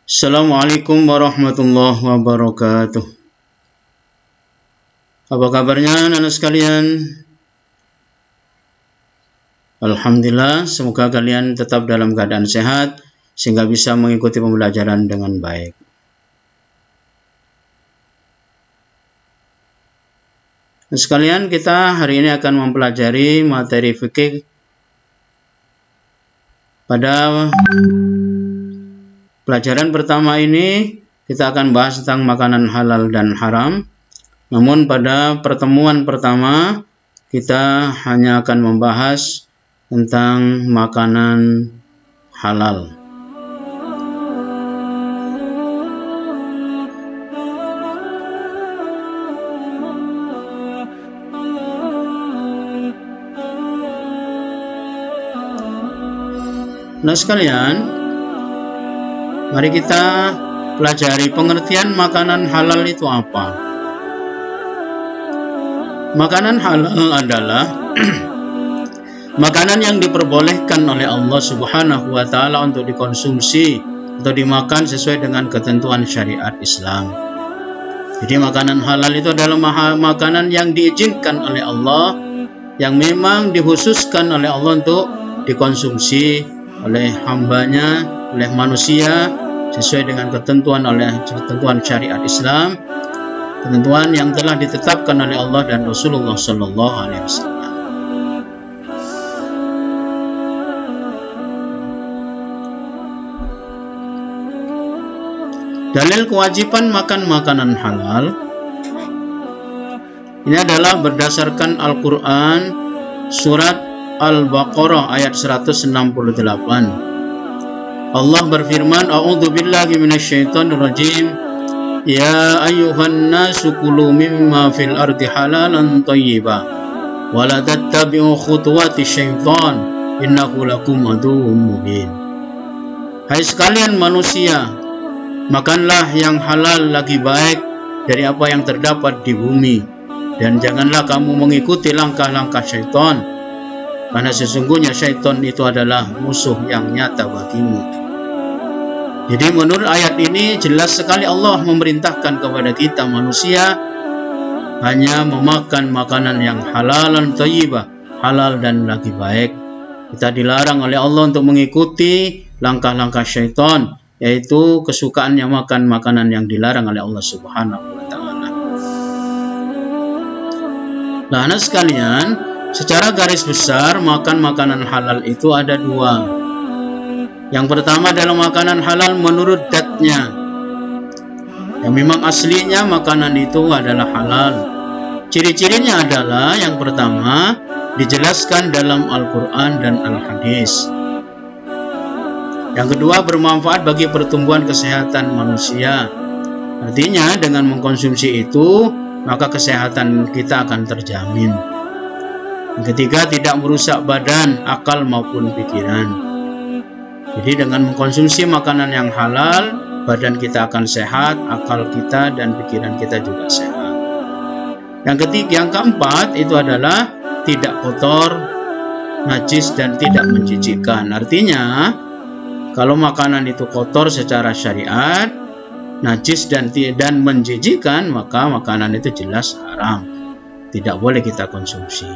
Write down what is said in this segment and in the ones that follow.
Assalamualaikum warahmatullahi wabarakatuh. Apa kabarnya anak sekalian? Alhamdulillah, semoga kalian tetap dalam keadaan sehat sehingga bisa mengikuti pembelajaran dengan baik. Anak sekalian, kita hari ini akan mempelajari materi fikih pada pelajaran pertama ini. Kita akan bahas tentang makanan halal dan haram. Namun pada pertemuan pertama kita hanya akan membahas tentang makanan halal. Nah sekalian, mari kita pelajari pengertian makanan halal itu apa. Makanan halal adalah makanan yang diperbolehkan oleh Allah Subhanahu wa Ta'ala untuk dikonsumsi atau dimakan sesuai dengan ketentuan syariat Islam. Jadi makanan halal itu adalah makanan yang diizinkan oleh Allah, yang memang dikhususkan oleh Allah untuk dikonsumsi oleh hambanya, oleh manusia sesuai dengan ketentuan syariat Islam, ketentuan yang telah ditetapkan oleh Allah dan Rasulullah Sallallahu Alaihi Wasallam. Dalil kewajiban makan makanan halal ini adalah berdasarkan Al-Quran surat Al-Baqarah ayat 168. Allah berfirman, A'udzu billahi minasyaitonir rajim. Ya ayyuhan nasu kulu mimma fil ardi halalan thayyiban wa la tattabi'u khutuwati syaitan innahu lakum aduwwum mubin. Hai sekalian manusia, makanlah yang halal lagi baik dari apa yang terdapat di bumi, dan janganlah kamu mengikuti langkah-langkah syaitan, karena sesungguhnya syaitan itu adalah musuh yang nyata bagimu. Jadi menurut ayat ini jelas sekali Allah memerintahkan kepada kita manusia hanya memakan makanan yang halal dan thayyibah, halal dan lagi baik. Kita dilarang oleh Allah untuk mengikuti langkah-langkah syaitan, yaitu kesukaannya makan makanan yang dilarang oleh Allah Subhanahu wa Ta'ala. Nah, anak sekalian, secara garis besar makan makanan halal itu ada dua. Yang pertama adalah makanan halal menurut zatnya, yang memang aslinya makanan itu adalah halal. Ciri-cirinya adalah yang pertama dijelaskan dalam Al-Quran dan Al-Hadis. Yang kedua bermanfaat bagi pertumbuhan kesehatan manusia. Artinya dengan mengkonsumsi itu maka kesehatan kita akan terjamin. Yang ketiga tidak merusak badan, akal maupun pikiran. Jadi dengan mengkonsumsi makanan yang halal, badan kita akan sehat, akal kita dan pikiran kita juga sehat. Yang keempat itu adalah tidak kotor, najis dan tidak menjijikkan. Artinya kalau makanan itu kotor secara syariat, najis dan menjijikkan, maka makanan itu jelas haram, tidak boleh kita konsumsi.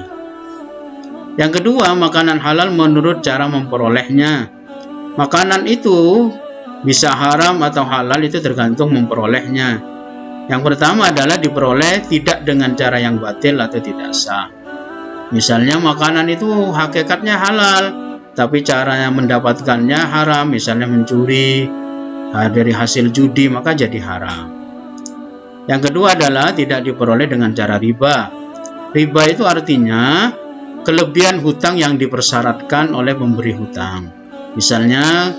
Yang kedua, makanan halal menurut cara memperolehnya. Makanan itu bisa haram atau halal itu tergantung memperolehnya. Yang pertama adalah diperoleh tidak dengan cara yang batil atau tidak sah. Misalnya makanan itu hakikatnya halal, tapi caranya mendapatkannya haram, misalnya mencuri dari hasil judi, maka jadi haram. Yang kedua adalah tidak diperoleh dengan cara riba. Riba itu artinya kelebihan hutang yang dipersyaratkan oleh pemberi hutang. Misalnya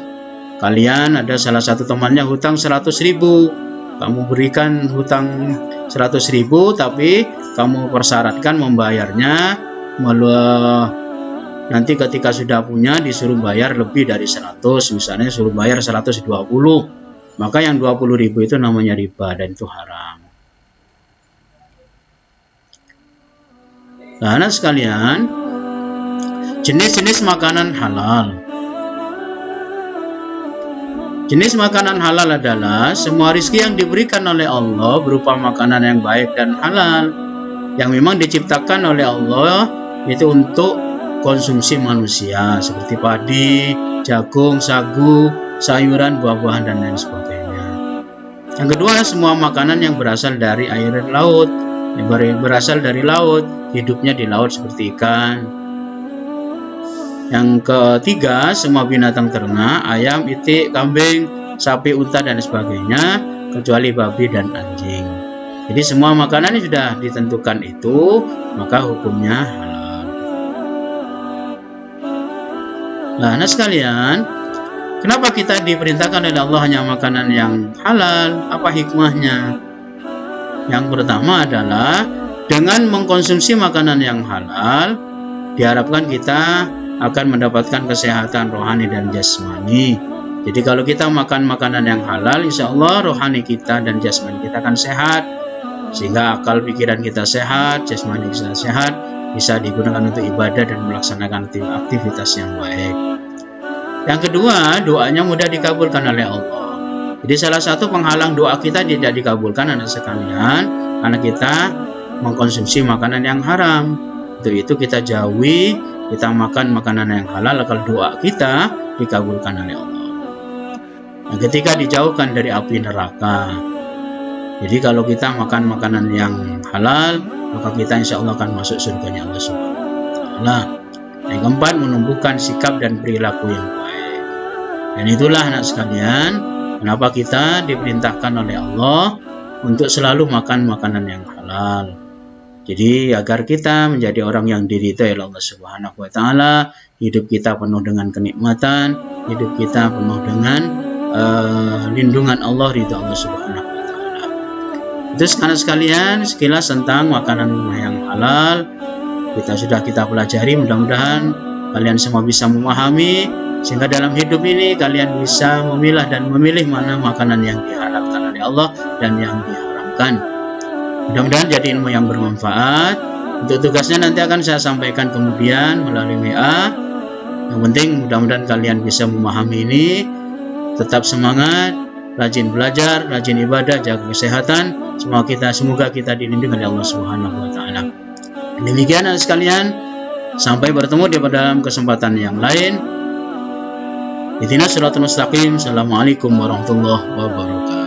kalian ada salah satu temannya hutang 100.000, kamu berikan hutang 100.000, tapi kamu persyaratkan membayarnya nanti ketika sudah punya disuruh bayar lebih dari 100, misalnya suruh bayar 120, maka yang 20.000 itu namanya riba dan itu haram. Nah, sekalian, jenis-jenis makanan halal. Jenis makanan halal adalah semua rizki yang diberikan oleh Allah berupa makanan yang baik dan halal, yang memang diciptakan oleh Allah itu untuk konsumsi manusia, seperti padi, jagung, sagu, sayuran, buah-buahan, dan lain sebagainya. Yang kedua, semua makanan yang berasal dari air laut, yang berasal dari laut, hidupnya di laut seperti ikan. Yang ketiga, semua binatang ternak, ayam, itik, kambing, sapi, unta, dan sebagainya, kecuali babi dan anjing. Jadi semua makanan yang sudah ditentukan itu, maka hukumnya halal. Nah, anak sekalian, kenapa kita diperintahkan oleh Allah hanya makanan yang halal? Apa hikmahnya? Yang pertama adalah dengan mengkonsumsi makanan yang halal, diharapkan kita akan mendapatkan kesehatan rohani dan jasmani. Jadi kalau kita makan makanan yang halal, insya Allah rohani kita dan jasmani kita akan sehat, sehingga akal pikiran kita sehat, jasmani kita sehat, bisa digunakan untuk ibadah dan melaksanakan aktivitas yang baik. Yang kedua, doanya mudah dikabulkan oleh Allah. Jadi salah satu penghalang doa kita tidak dikabulkan, anak sekalian, karena kita mengkonsumsi makanan yang haram. Untuk itu kita jauhi, kita makan makanan yang halal agar doa kita dikabulkan oleh Allah. Nah, ketika dijauhkan dari api neraka. Jadi kalau kita makan makanan yang halal, maka kita insya Allah akan masuk surganya Allah Subhanahu wa Ta'ala. Yang keempat, menumbuhkan sikap dan perilaku yang baik. Dan itulah anak sekalian, kenapa kita diperintahkan oleh Allah untuk selalu makan makanan yang halal. Jadi agar kita menjadi orang yang diridhai oleh Allah Subhanahu wa Ta'ala, hidup kita penuh dengan kenikmatan, hidup kita penuh dengan lindungan Allah, ridha Allah Subhanahu wa Ta'ala. Itu sekarang sekalian sekilas tentang makanan yang halal. Kita pelajari, mudah-mudahan kalian semua bisa memahami, sehingga dalam hidup ini kalian bisa memilah dan memilih mana makanan yang dihalalkan oleh Allah dan yang diharamkan. Mudah-mudahan jadi ilmu yang bermanfaat. Untuk tugasnya nanti akan saya sampaikan kemudian melalui WA. Yang penting mudah-mudahan kalian bisa memahami ini. Tetap semangat, rajin belajar, rajin ibadah, jaga kesehatan. Semoga kita dilindungi oleh Allah Subhanahu wa Ta'ala. Demikian sekalian, sampai bertemu di dalam kesempatan yang lain. Ihdinas siratal mustaqim. Assalamualaikum warahmatullahi wabarakatuh.